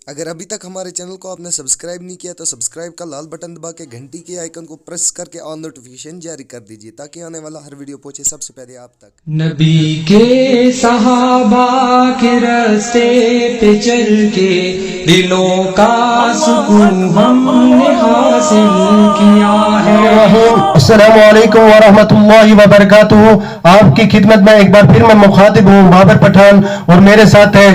اگر ابھی تک ہمارے چینل کو آپ نے سبسکرائب نہیں کیا تو سبسکرائب کا لال بٹن دبا کے گھنٹی کے آئیکن کو پریس کر کے آل نوٹیفیکیشن جاری کر دیجیے تاکہ آنے والا ہر ویڈیو پہنچے سب سے پہلے آپ تک۔ نبی کے صحابہ کے راستے پہ چل کے دلوں کا سکون ہم نے حاصل کیا ہے۔ السلام علیکم ورحمۃ اللہ وبرکاتہ۔ آپ کی خدمت میں ایک بار پھر میں مخاطب ہوں بابر پٹھان، اور میرے ساتھ ہے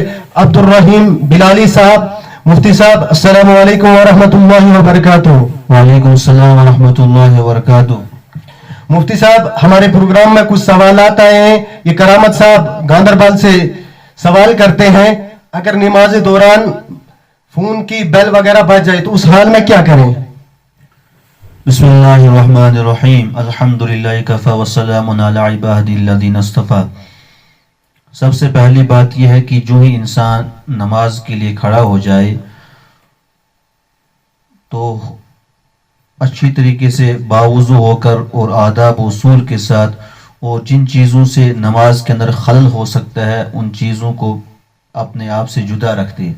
عبد الرحیم بلالی صاحب۔ مفتی صاحب السلام علیکم ورحمۃ اللہ وبرکاتہ۔ وعلیکم السلام ورحمۃ اللہ وبرکاتہ۔ مفتی صاحب، ہمارے پروگرام میں کچھ سوالات آئے ہیں۔ یہ کرامت صاحب گاندربل سے سوال کرتے ہیں، اگر نماز دوران فون کی بیل وغیرہ بج جائے تو اس حال میں کیا کریں؟ بسم اللہ الرحمن الرحیم، الحمدللہ کفی والسلام علی عبادہ الذین اصطفی۔ سب سے پہلی بات یہ ہے کہ جو ہی انسان نماز کے لیے کھڑا ہو جائے تو اچھی طریقے سے باوضو ہو کر اور آداب و اصول کے ساتھ، اور جن چیزوں سے نماز کے اندر خلل ہو سکتا ہے ان چیزوں کو اپنے آپ سے جدا رکھ دے۔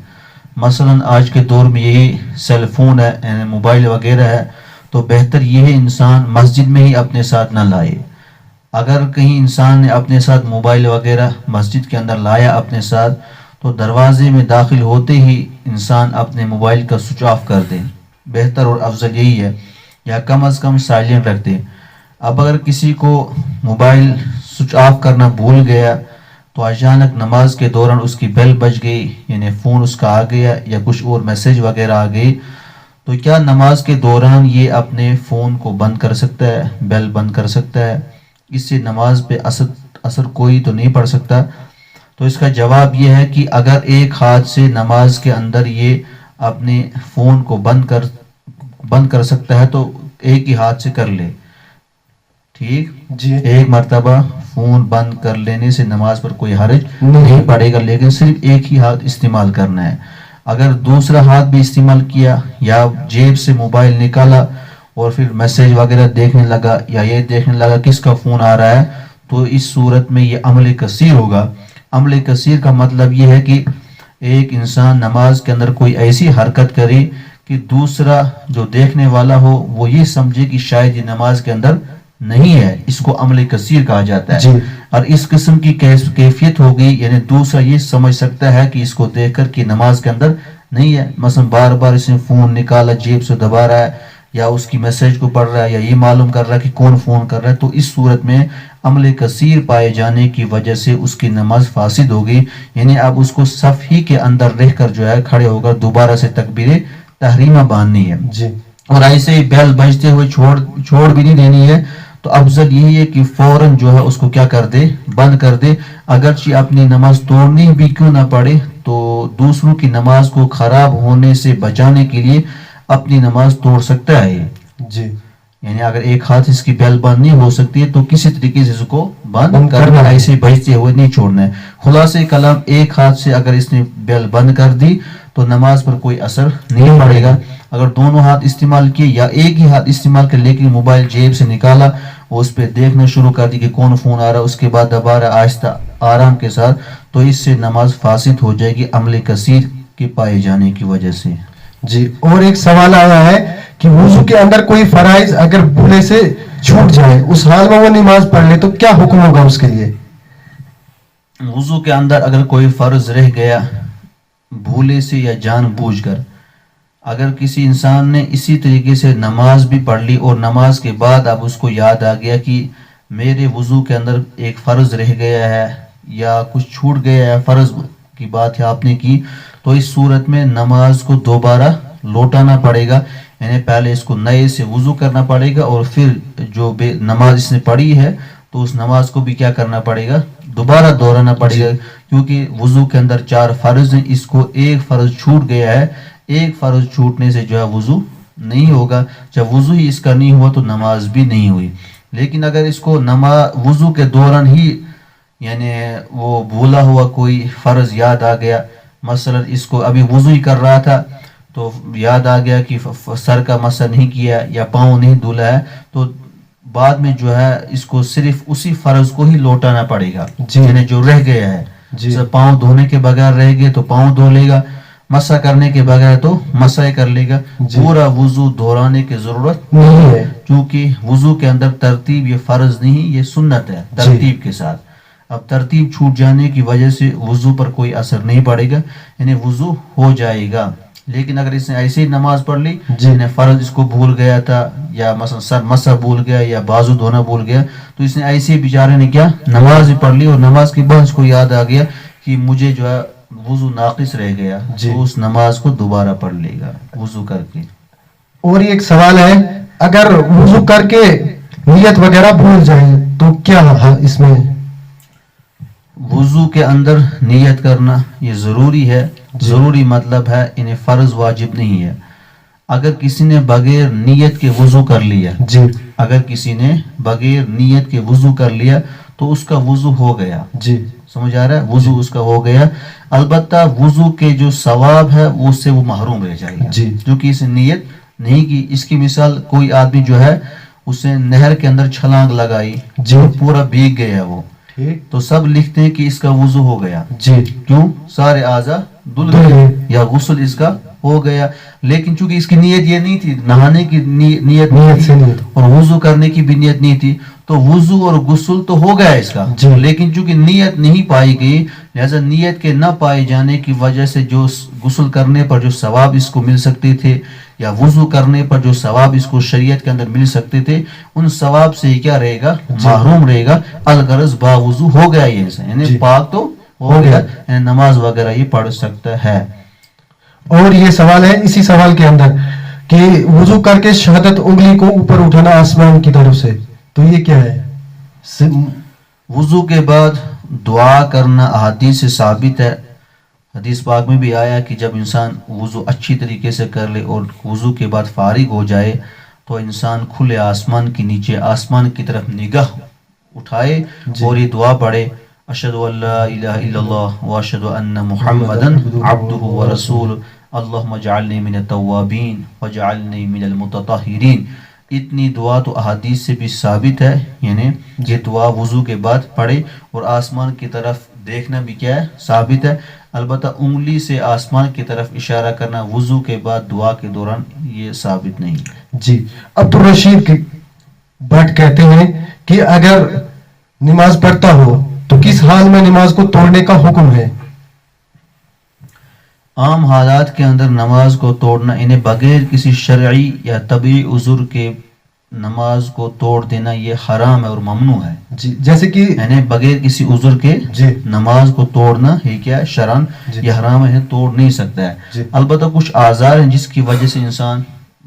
مثلا آج کے دور میں یہی سیل فون ہے، یعنی موبائل وغیرہ ہے، تو بہتر یہ ہے انسان مسجد میں ہی اپنے ساتھ نہ لائے۔ اگر کہیں انسان نے اپنے ساتھ موبائل وغیرہ مسجد کے اندر لایا اپنے ساتھ، تو دروازے میں داخل ہوتے ہی انسان اپنے موبائل کا سوئچ آف کر دے۔ بہتر اور افضل یہی ہے، یا کم از کم سائلنٹ رکھ دے۔ اب اگر کسی کو موبائل سوئچ آف کرنا بھول گیا تو اچانک نماز کے دوران اس کی بیل بج گئی، یعنی فون اس کا آ گیا یا کچھ اور میسیج وغیرہ آ گئی، تو کیا نماز کے دوران یہ اپنے فون کو بند کر سکتا ہے، بیل بند کر سکتا ہے؟ اس سے نماز پہ اثر کوئی تو نہیں پڑ سکتا۔ تو اس کا جواب یہ ہے کہ اگر ایک ہاتھ سے نماز کے اندر یہ اپنے فون کو بند کر سکتا ہے تو ایک ہی ہاتھ سے کر لے، ٹھیک جی، ایک مرتبہ فون بند کر لینے سے نماز پر کوئی حرج نہیں پڑے گا، لیکن صرف ایک ہی ہاتھ استعمال کرنا ہے۔ اگر دوسرا ہاتھ بھی استعمال کیا یا جیب سے موبائل نکالا اور پھر میسیج وغیرہ دیکھنے لگا یا یہ دیکھنے لگا کس کا فون آ رہا ہے، تو اس صورت میں یہ عمل کثیر ہوگا۔ عمل کثیر کا مطلب یہ ہے کہ ایک انسان نماز کے اندر کوئی ایسی حرکت کرے کہ دوسرا جو دیکھنے والا ہو وہ یہ سمجھے کہ شاید یہ نماز کے اندر نہیں ہے، اس کو عمل کثیر کہا جاتا ہے۔ جی، اور اس قسم کی کیفیت ہوگی، یعنی دوسرا یہ سمجھ سکتا ہے کہ اس کو دیکھ کر کہ نماز کے اندر نہیں ہے، مثلا بار بار اس نے فون نکالا جیب سے دبا رہا ہے یا اس کی میسیج کو پڑھ رہا ہے یا یہ معلوم کر رہا ہے کہ کون فون کر رہا ہے، تو اس صورت میں عمل کثیر پائے جانے کی وجہ سے اس کی نماز فاسد ہوگی، یعنی اب اس کو صف ہی کے اندر رہ کر جو ہے کھڑے ہو کر دوبارہ سے تکبیر تحریمہ باندھنی ہے، جی، اور ایسے ہی بیل بجتے ہوئے چھوڑ بھی نہیں دینی ہے۔ تو افضل یہی ہے کہ فوراً جو ہے اس کو کیا کر دے، بند کر دے۔ اگرچہ اپنی نماز توڑنی بھی کیوں نہ پڑے تو دوسروں کی نماز کو خراب ہونے سے بچانے کے لیے اپنی نماز توڑ سکتا ہے، جی، یعنی اگر ایک ہاتھ اس کی بیل بند نہیں ہو سکتی ہے تو کسی طریقے سے اس کو بند کرنا، ایسے بجتے ہوئے نہیں چھوڑنا ہے۔ خلاصہ کلام، ایک ہاتھ سے اگر اس نے بیل بند کر دی تو نماز پر کوئی اثر نہیں پڑے گا۔ اگر دونوں ہاتھ استعمال کیے یا ایک ہی ہاتھ استعمال کر لیکن موبائل جیب سے نکالا اور اس پہ دیکھنا شروع کر دی کہ کون فون آ رہا ہے، اس کے بعد دوبارہ آہستہ آرام کے ساتھ، تو اس سے نماز فاسد ہو جائے گی عمل کثیر کے پائے جانے کی وجہ سے۔ جی، اور ایک سوال آیا ہے کہ وضو کے اندر کوئی فرائض اگر بھولے سے چھوٹ جائے، اس حال میں وہ نماز پڑھ لے تو کیا حکم ہوگا اس کے لیے؟ وضو کے اندر اگر کوئی فرض رہ گیا بھولے سے یا جان بوجھ کر، اگر کسی انسان نے اسی طریقے سے نماز بھی پڑھ لی اور نماز کے بعد اب اس کو یاد آ گیا کہ میرے وضو کے اندر ایک فرض رہ گیا ہے یا کچھ چھوٹ گیا ہے، فرض کی بات ہے آپ نے کی، تو اس صورت میں نماز کو دوبارہ لوٹانا پڑے گا، یعنی پہلے اس کو نئے سے وضو کرنا پڑے گا اور پھر جو نماز اس نے پڑھی ہے تو اس نماز کو بھی کیا کرنا پڑے گا، دوبارہ دہرانا پڑے گا، کیونکہ وضو کے اندر 4 فرض ہیں، اس کو ایک فرض چھوٹ گیا ہے، ایک فرض چھوٹنے سے جو ہے وضو نہیں ہوگا، جب وضو ہی اس کا نہیں ہوا تو نماز بھی نہیں ہوئی۔ لیکن اگر اس کو وضو کے دوران ہی یعنی وہ بھولا ہوا کوئی فرض یاد آ گیا، مثلا اس کو ابھی وضو ہی کر رہا تھا تو یاد آ گیا کہ سر کا مسح نہیں کیا یا پاؤں نہیں دھولا ہے، تو بعد میں جو ہے اس کو صرف اسی فرض کو ہی لوٹانا پڑے گا، جی، یعنی جو رہ گیا ہے، جی، پاؤں دھونے کے بغیر رہ گئے تو پاؤں دھو لے گا، مسح کرنے کے بغیر تو مسح کر لے گا. پورا وضو دہرانے کی ضرورت نہیں ہے، کیونکہ وضو کے اندر ترتیب یہ فرض نہیں، یہ سنت ہے ترتیب کے ساتھ. اب ترتیب چھوٹ جانے کی وجہ سے وضو پر کوئی اثر نہیں پڑے گا، یعنی وضو ہو جائے گا. لیکن اگر اس نے ایسے ہی نماز پڑھ لی، یعنی فرض اس کو بھول گیا تھا، یا مثلا سر مسح بھول گیا یا بازو دھونا بھول گیا، تو اس نے ایسے ہی بیچارے نے کیا نماز ہی پڑھ لی، اور نماز کے بعد اس کو یاد آ گیا کہ مجھے جو ہے وضو ناقص رہ گیا، تو اس نماز کو دوبارہ پڑھ لے گا وضو کر کے. اور یہ ایک سوال ہے، اگر وضو کر کے نیت وغیرہ بھول جائے تو کیا اس میں؟ وضو کے اندر نیت کرنا یہ ضروری ہے. ضروری مطلب ہے انہیں فرض واجب نہیں ہے. اگر کسی نے بغیر نیت کے وضو کر لیا، جی اگر کسی نے بغیر نیت کے وضو کر لیا تو اس کا وضو ہو گیا. جی سمجھ آ رہا ہے؟ وضو اس کا ہو گیا. البتہ وضو کے جو ثواب ہے وہ اس سے وہ محروم رہ جائے گا، جی کیونکہ اس نے نیت نہیں کی. اس کی مثال کوئی آدمی جو ہے اسے نہر کے اندر چھلانگ لگائی، جی پورا بھیگ گیا وہ، ٹھیک، تو سب لکھتے ہیں کہ اس کا وضو ہو گیا. جی کیوں؟ سارے اعضاء دھل گئے یا غسل اس کا ہو گیا. لیکن چونکہ اس کی نیت یہ نہیں تھی، نہانے کی نیت نہیں سے تھی نہیں، اور وضو کرنے کی بھی نیت نہیں تھی، تو وضو اور غسل تو ہو گیا اس کا. جی. لیکن چونکہ نیت نہیں پائی گئی، لہذا نیت کے نہ پائے جانے کی وجہ سے جو غسل کرنے پر جو ثواب اس کو مل سکتے تھے یا وضو کرنے پر جو ثواب اس کو شریعت کے اندر مل سکتے تھے، ان ثواب سے کیا رہے گا؟ محروم رہے گا. الغرض باوضو ہو گیا یہ انسان، یعنی پاک تو ہو گیا، یعنی نماز وغیرہ یہ پڑھ سکتا ہے. اور یہ سوال ہے اسی سوال کے اندر کہ وضو کر کے شہادت انگلی کو اوپر اٹھانا آسمان کی طرف سے، تو یہ کیا ہے؟ وضو کے بعد دعا کرنا احادیث سے ثابت ہے. حدیث پاک میں بھی آیا کہ جب انسان وضو اچھی طریقے سے کر لے اور وضو کے بعد فارغ ہو جائے تو انسان کھلے آسمان کے نیچے آسمان کی طرف نگاہ اٹھائے اور یہ دعا پڑھے: اشہد ان لا الہ الا اللہ واشہد ان محمدا عبدہ ورسولہ اللہم اجعلنی من التوابین واجعلنی من المتطہرین. اتنی دعا تو احادیث سے بھی ثابت ہے، یعنی یہ دعا وضو کے بعد پڑھے. اور آسمان کی طرف دیکھنا بھی کیا ہے؟ ثابت ہے. البتہ انگلی سے آسمان کی طرف اشارہ کرنا وضو کے بعد دعا کے دوران یہ ثابت نہیں. جی عبدالرشید بٹ کہتے ہیں کہ اگر نماز پڑھتا ہو تو کس حال میں نماز کو توڑنے کا حکم ہے؟ عام حالات کے اندر نماز کو توڑنا، انہیں بغیر کسی شرعی یا طبعی عذر کے نماز کو توڑ دینا یہ حرام ہے اور ممنوع ہے. جی جیسے کہ یعنی بغیر کسی عذر کے جی نماز کو توڑنا یہ کیا ہے؟ شرعن یہ حرام ہے، توڑ نہیں سکتا ہے. جی. البتہ کچھ آزار ہیں جس کی وجہ سے انسان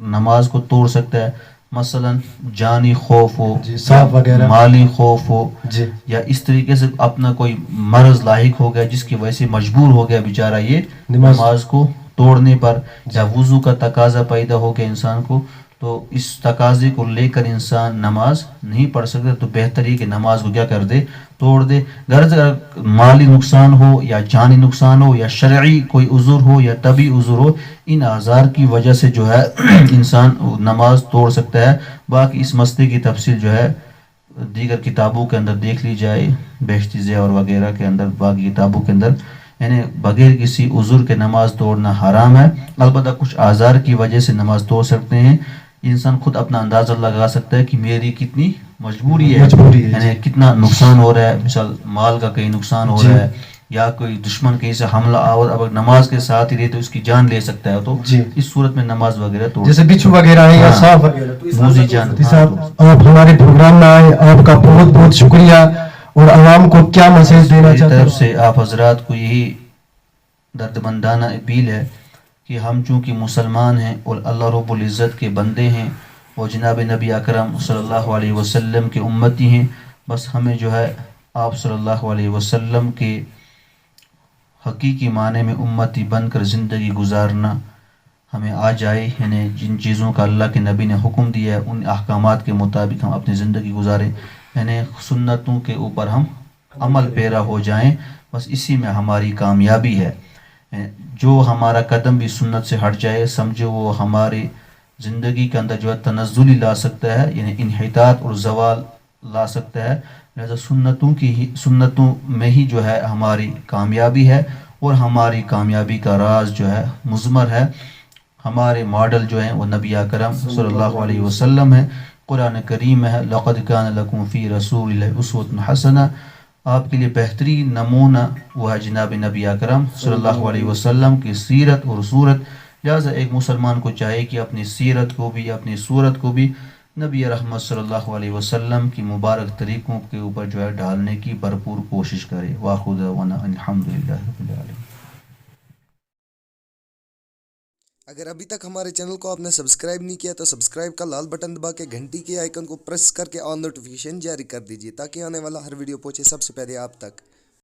نماز کو توڑ سکتا ہے، مثلا جانی خوف ہو، جی سانپ وغیرہ، مالی خوف ہو، جی یا اس طریقے سے اپنا کوئی مرض لاحق ہو گیا جس کی وجہ سے مجبور ہو گیا بیچارہ یہ نماز کو توڑنے پر، یا وضو کا تقاضا پیدا ہو گیا انسان کو، تو اس تقاضے کو لے کر انسان نماز نہیں پڑھ سکتا. تو بہتر ہی کہ نماز کو کیا کر دے؟ توڑ دے. غرض اگر مالی نقصان ہو یا جانی نقصان ہو یا شرعی کوئی عذر ہو یا طبی عذر ہو، ان اعذار کی وجہ سے جو ہے انسان نماز توڑ سکتا ہے. باقی اس مسئلے کی تفصیل جو ہے دیگر کتابوں کے اندر دیکھ لی جائے، بہشتی زیور وغیرہ کے اندر، باقی کتابوں کے اندر. یعنی بغیر کسی عذر کے نماز توڑنا حرام ہے. البتہ کچھ اعذار کی وجہ سے نماز توڑ سکتے ہیں. انسان خود اپنا اندازہ لگا سکتا ہے کہ میری کتنی مجبوری ہے، یعنی کتنا نقصان ہو رہا ہے. مثال مال کا کہیں نقصان ہو رہا ہے، یا کوئی دشمن کہیں سے حملہ آور اب نماز کے ساتھ ہی رہے تو اس کی جان لے سکتا ہے، تو اس صورت میں نماز وغیرہ توڑ، جیسے بچھو وغیرہ ہے یا سانپ وغیرہ. موذی جان. آپ ہمارے پروگرام میں آئے، آپ کا بہت بہت شکریہ. اور عوام کو کیا میسج دینا میری چاہتے ہیں؟ طرف سے آپ حضرات کو یہی دردمندانہ اپیل ہے کہ ہم چونکہ مسلمان ہیں اور اللہ رب العزت کے بندے ہیں اور جناب نبی اکرم صلی اللہ علیہ وسلم کے امتی ہیں، بس ہمیں جو ہے آپ صلی اللہ علیہ وسلم کے حقیقی معنی میں امتی بن کر زندگی گزارنا ہمیں آ جائے. یعنی جن چیزوں کا اللہ کے نبی نے حکم دیا ہے ان احکامات کے مطابق ہم اپنی زندگی گزاریں، یعنی سنتوں کے اوپر ہم عمل پیرا ہو جائیں. بس اسی میں ہماری کامیابی ہے. جو ہمارا قدم بھی سنت سے ہٹ جائے سمجھو وہ ہماری زندگی کے اندر جو ہے تنزلی لا سکتا ہے، یعنی انحطاط اور زوال لا سکتا ہے. لہذا سنتوں میں ہی جو ہے ہماری کامیابی ہے. اور ہماری کامیابی کا راز جو ہے مضمر ہے. ہمارے ماڈل جو ہیں وہ نبی اکرم صلی اللہ علیہ وسلم ہے. قرآن کریم ہے لقد کان لکم فی رسول اللہ اسوۃ حسنہ. آپ کے لیے بہترین نمونہ وہ ہے جناب نبی اکرم صلی اللہ علیہ وسلم کی سیرت اور صورت. لہٰذا ایک مسلمان کو چاہیے کہ اپنی سیرت کو بھی اپنی صورت کو بھی نبی رحمت صلی اللہ علیہ وسلم کی مبارک طریقوں کے اوپر جو ہے ڈالنے کی بھرپور کوشش کرے. وآخر دعوانا الحمدللہ رب العالمین. اگر ابھی تک ہمارے چینل کو آپ نے سبسکرائب نہیں کیا تو سبسکرائب کا لال بٹن دبا کے گھنٹی کے آئیکن کو پریس کر کے آل نوٹیفیکیشن جاری کر دیجیے تاکہ آنے والا ہر ویڈیو پہنچے سب سے پہلے آپ تک.